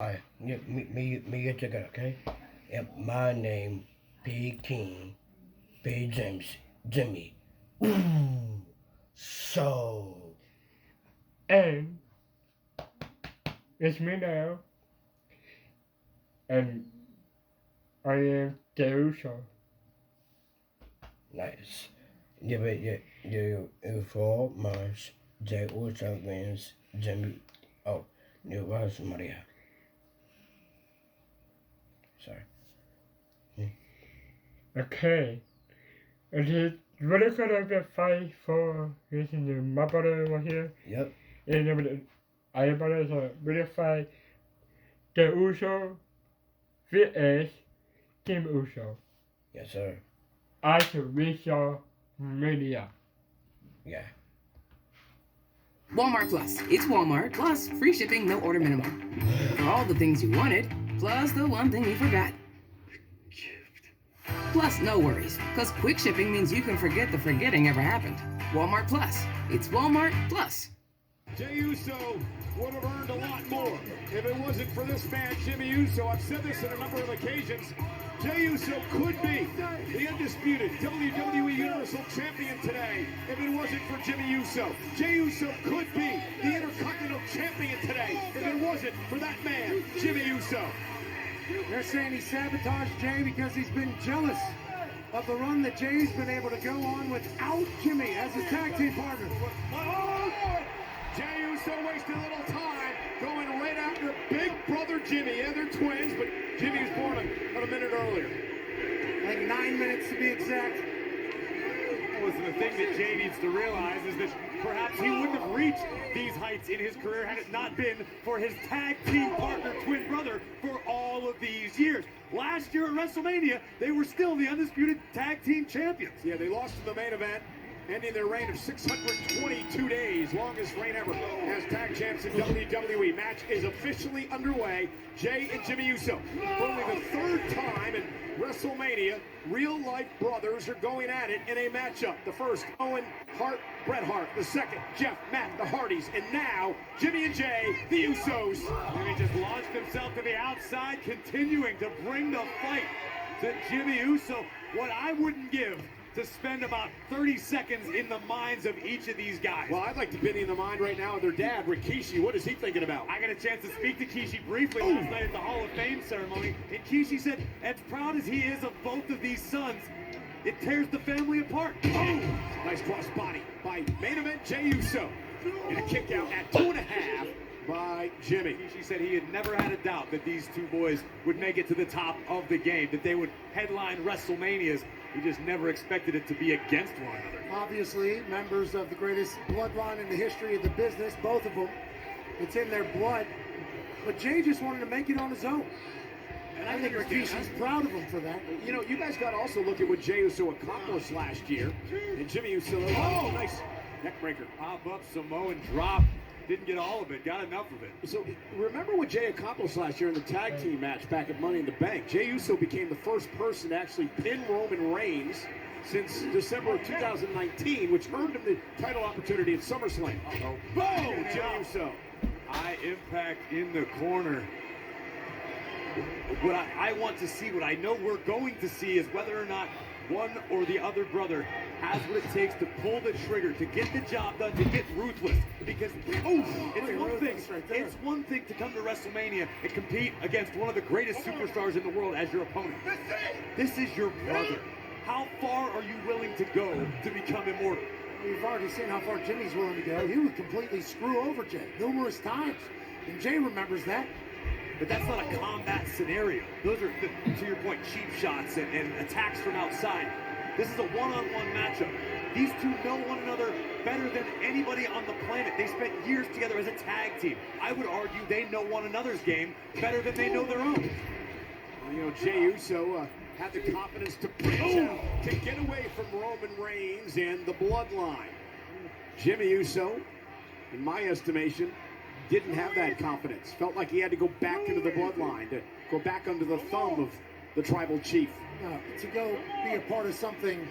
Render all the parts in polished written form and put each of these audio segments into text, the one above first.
Alright, me get together, okay? And my name, P. King, P. James, Jimmy. Ooh, so. And it's me now, and I am Deruso. Nice. You for Mars, J. Uso wins, Jimmy. Oh, New was Maria. Sorry. Okay. And he's really gonna be fight for using my brother right here. Yep. And I brother is a really fight the Uso vs Team Uso. Yes, sir. I should reach your media. Yeah. Walmart Plus. It's Walmart Plus free shipping, no order minimum. For all the things you wanted, plus the one thing you forgot. Plus, no worries, because quick shipping means you can forget the forgetting ever happened. Walmart Plus. It's Walmart Plus. Jey Uso would have earned a lot more if it wasn't for this man, Jimmy Uso. I've said this on a number of occasions. Jey Uso could be the undisputed WWE Universal Champion today if it wasn't for Jimmy Uso. Jey Uso could be the Intercontinental Champion today if it wasn't for that man, Jimmy Uso. They're saying he sabotaged Jey because he's been jealous of the run that Jey's been able to go on without Jimmy as his tag team partner. Oh, Jey Uso wasted a little time going right after big brother Jimmy. Yeah, they're twins, but Jimmy was born about a minute earlier. Like 9 minutes to be exact. Listen, the thing that Jey needs to realize is that perhaps he wouldn't have reached these heights in his career had it not been for his tag team partner, twin brother, for all of these years. Last year at WrestleMania, they were still the undisputed tag team champions. Yeah, they lost in the main event, ending their reign of 622 days, longest reign ever as tag champs in WWE. Match is officially underway. Jey and Jimmy Uso, for only the third time in WrestleMania, real-life brothers are going at it in a matchup. The first, Owen Hart, Bret Hart. The second, Jeff, Matt, the Hardys. And now, Jimmy and Jey, the Usos. And he just launched himself to the outside, continuing to bring the fight to Jimmy Uso. What I wouldn't give to spend about 30 seconds in the minds of each of these guys. Well, I'd like to be in the mind right now of their dad, Rikishi. What is he thinking about? I got a chance to speak to Kishi briefly last night at the Hall of Fame ceremony, and Kishi said, as proud as he is of both of these sons, it tears the family apart. Oh! Nice cross body by main event Jey Uso. And a kick out at 2.5 by Jimmy. She said he had never had a doubt that these two boys would make it to the top of the game, that they would headline WrestleManias. He just never expected it to be against one another. Obviously, members of the greatest bloodline in the history of the business, both of them. It's in their blood. But Jey just wanted to make it on his own. And I think Rikishi's proud of him for that. You know, you guys got to also look at what Jey Uso accomplished last year. And Jimmy Uso, oh, nice neck breaker. Pop up, Samoan drop. Didn't get all of it, got enough of it. So remember what Jey accomplished last year in the tag team match back at Money in the Bank. Jey Uso became the first person to actually pin Roman Reigns since December of 2019, which earned him the title opportunity at SummerSlam. Boom! Jey Uso. High impact in the corner. What I want to see, what I know we're going to see, is whether or not one or the other brother has what it takes to pull the trigger, to get the job done, to get ruthless. Because it's one thing to come to WrestleMania and compete against one of the greatest superstars in the world as your opponent. This is your brother. How far are you willing to go to become immortal? We've already seen how far Jimmy's willing to go. He would completely screw over Jey numerous times. And Jey remembers that. But that's not a combat scenario. Those are, to your point, cheap shots and attacks from outside. This is a one-on-one matchup. These two know one another better than anybody on the planet. They spent years together as a tag team. I would argue they know one another's game better than they know their own. Well, you know, Jey Uso had the confidence to breach out, to get away from Roman Reigns and the bloodline. Jimmy Uso, in my estimation, didn't have that confidence. Felt like he had to go back into the bloodline, to go back under the thumb of the tribal chief. To go be a part of something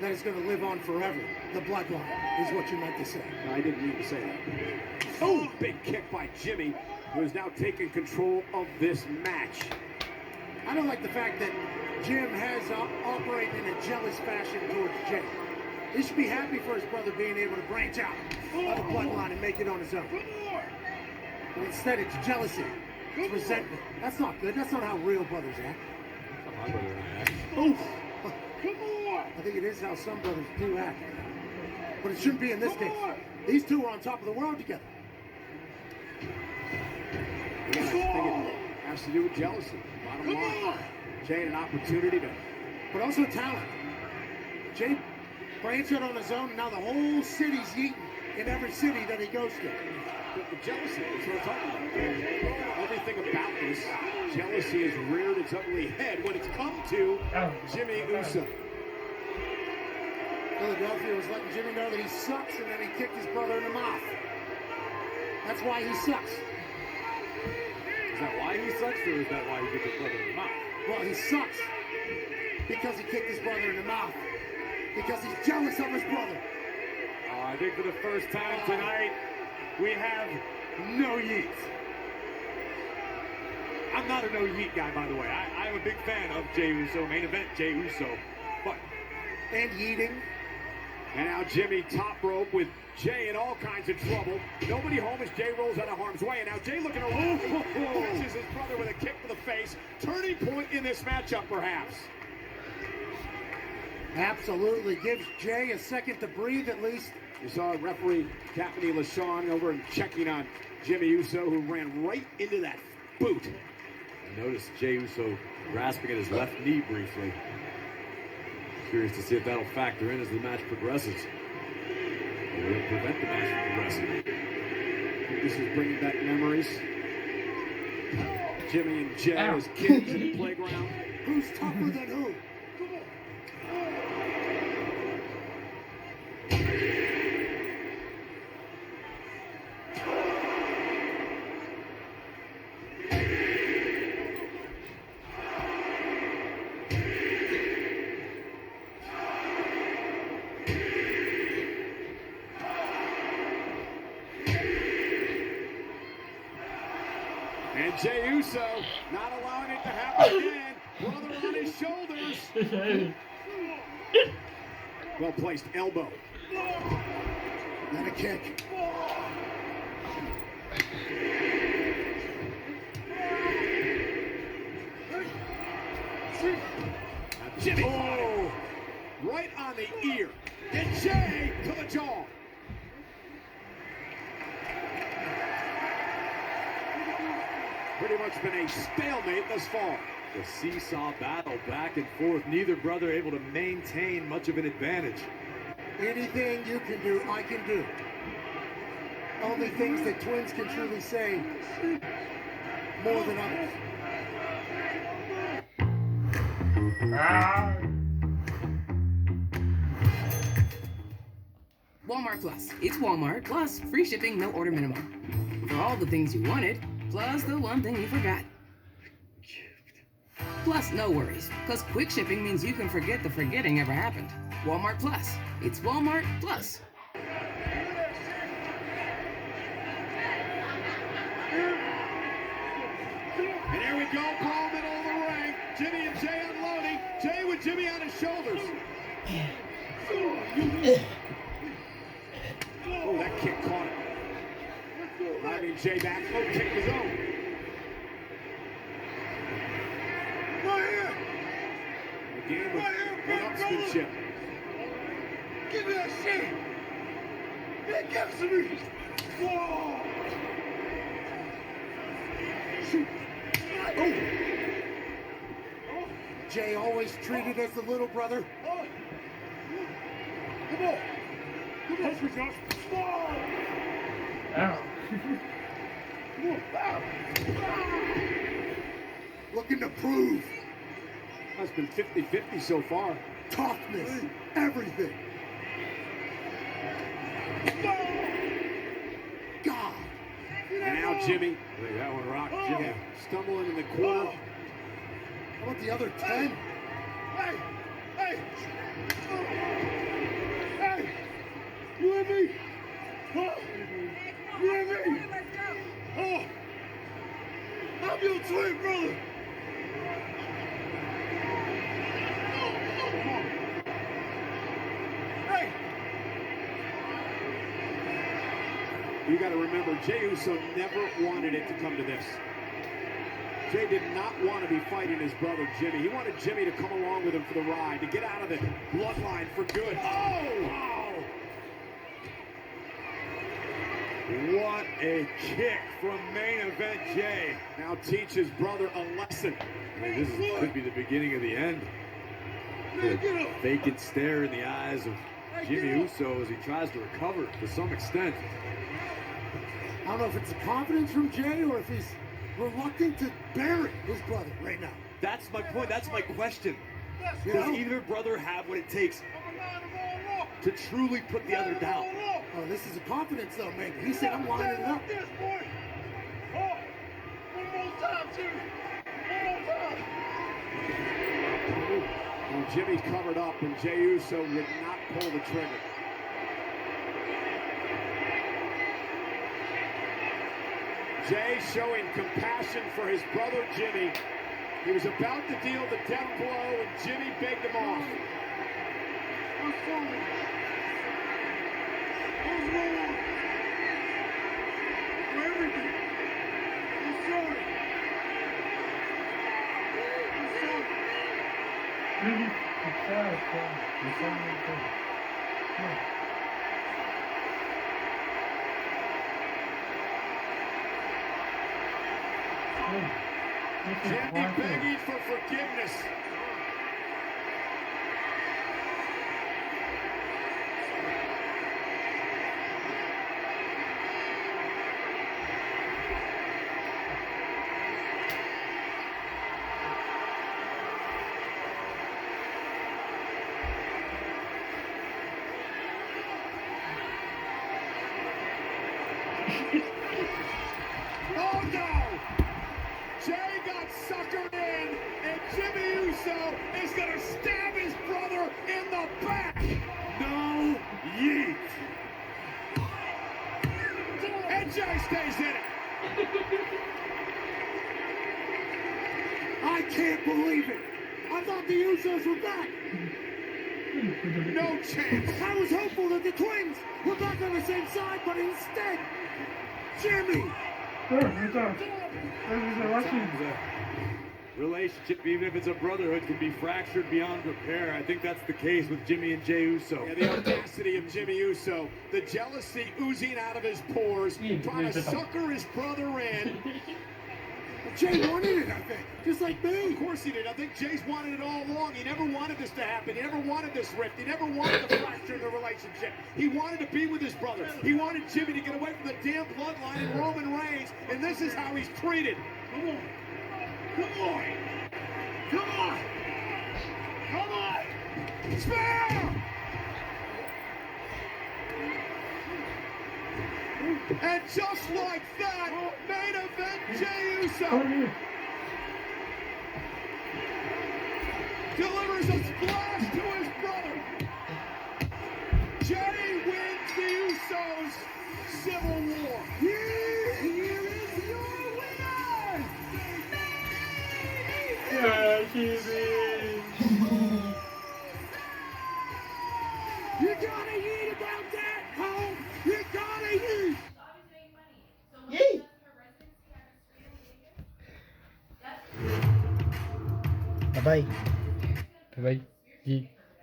that is going to live on forever. The bloodline is what you meant to say. No, I didn't mean to say that. Oh, big kick by Jimmy. who has now taken control of this match. I don't like the fact that Jim has operated in a jealous fashion towards Jay. He should be happy for his brother being able to branch out of the bloodline and make it on his own. But instead, it's jealousy. It's resentment. That's not good. That's not how real brothers act. Oof. I think it is how some brothers do act. But it shouldn't be in this case. These two are on top of the world together. Yeah, I think it has to do with jealousy. Bottom line. Jay had an opportunity to... But also talent. Jay branched out on his own, and now the whole city's eating in every city that he goes to. The jealousy is what I'm talking about. Everything about this, jealousy has reared its ugly head when it's come to Jimmy Uso. Philadelphia was letting Jimmy know that he sucks, and then he kicked his brother in the mouth. That's why he sucks. Is that why he sucks, or is that why he kicked his brother in the mouth? Well, he sucks because he kicked his brother in the mouth. Because he's jealous of his brother. I think for the first time tonight, we have no yeet. I'm not a no yeet guy, by the way. I'm a big fan of Jey Uso, main event Jey Uso. But and yeeting. And now Jimmy top rope with Jay in all kinds of trouble. Nobody home as Jay rolls out of harm's way. And now Jay looking around. Catches his brother with a kick to the face. Turning point in this matchup, perhaps. Absolutely. Gives Jay a second to breathe at least. You saw referee Kathleen LaShawn over and checking on Jimmy Uso, who ran right into that boot. I noticed Jey Uso grasping at his left knee briefly. Curious to see if that'll factor in as the match progresses. Or will it prevent the match from progressing? This is bringing back memories. Jimmy and Jay as kids in the playground. Who's tougher than who? And Jey Uso not allowing it to happen again. Brother on his shoulders. Well placed elbow. And a kick. Jimmy right on the ear. And Jay to the jaw. Pretty much been a stalemate thus far. The seesaw battle back and forth. Neither brother able to maintain much of an advantage. Anything you can do, I can do. Only things that twins can truly say more than others. Walmart Plus. It's Walmart Plus free shipping, no order minimum. For all the things you wanted, plus the one thing you forgot. Plus, no worries, because quick shipping means you can forget the forgetting ever happened. Walmart Plus. It's Walmart Plus. And here we go, ball middle of the ring. Jimmy and Jay unloading. Jay with Jimmy on his shoulders. Oh, that kick caught him. Driving Jay back. Oh, kicked his own. A game of one-upsmanship. Give me that shit! It gives to me! Whoa! Shoot! Oh! Jay always treated as the little brother. Come on! Come on, Josh! Ow. Looking to prove That's been 50-50 so far. toughness, everything. God. And now Jimmy. Look, that one rocked Jimmy Jimmy. stumbling in the corner. How about the other 10? Hey! Hey! Hey! You and me! Oh! You and me! Oh! I'm your twin brother. Hey. You got to remember, Jey Uso never wanted it to come to this. Jey did not want to be fighting his brother Jimmy. He wanted Jimmy to come along with him for the ride, to get out of the bloodline for good. Oh! Wow! What a kick from main event Jey. Now teach his brother a lesson. I mean, this could be the beginning of the end. The vacant stare in the eyes of Jimmy Uso as he tries to recover to some extent. I don't know if it's confidence from Jey or if he's reluctant to bury his brother right now. That's my point. That's my question. You Does know? either brother have what it takes to truly put the other down? Oh, this is a confidence though, maybe. He said, I'm lining it up. Well, Jimmy covered up and Jey Uso would not pull the trigger. Jey showing compassion for his brother Jimmy. He was about to deal the death blow and Jimmy begged him off. Really? It's Jimmy begging for forgiveness. Oh no! Jey got suckered in, and Jimmy Uso is gonna stab his brother in the back. No yeet. And Jey stays in it. I can't believe it. I thought the Usos were back. No chance. I was hopeful that the twins were back on the same side, but instead, Jimmy. The relationship, even if it's a brotherhood, can be fractured beyond repair. I think that's the case with Jimmy and Jey Uso. Yeah, the audacity of Jimmy Uso, the jealousy oozing out of his pores, trying to sucker his brother in. Jey wanted it, I think, just like me. Of course he did. I think Jey's wanted it all along. He never wanted this to happen. He never wanted this rift. He never wanted to fracture the relationship. He wanted to be with his brother. He wanted Jimmy to get away from the damn bloodline and Roman Reigns, and this is how he's treated. Come on. Come on. Come on. Come on. Spare! And just like that, main event Jey Uso delivers a splash to his brother. Jey wins the Usos Civil War. Here is your winner, Yeah, Jimmy. You gotta eat about that, home. You gotta eat. Yay! Bye-bye. Bye-bye.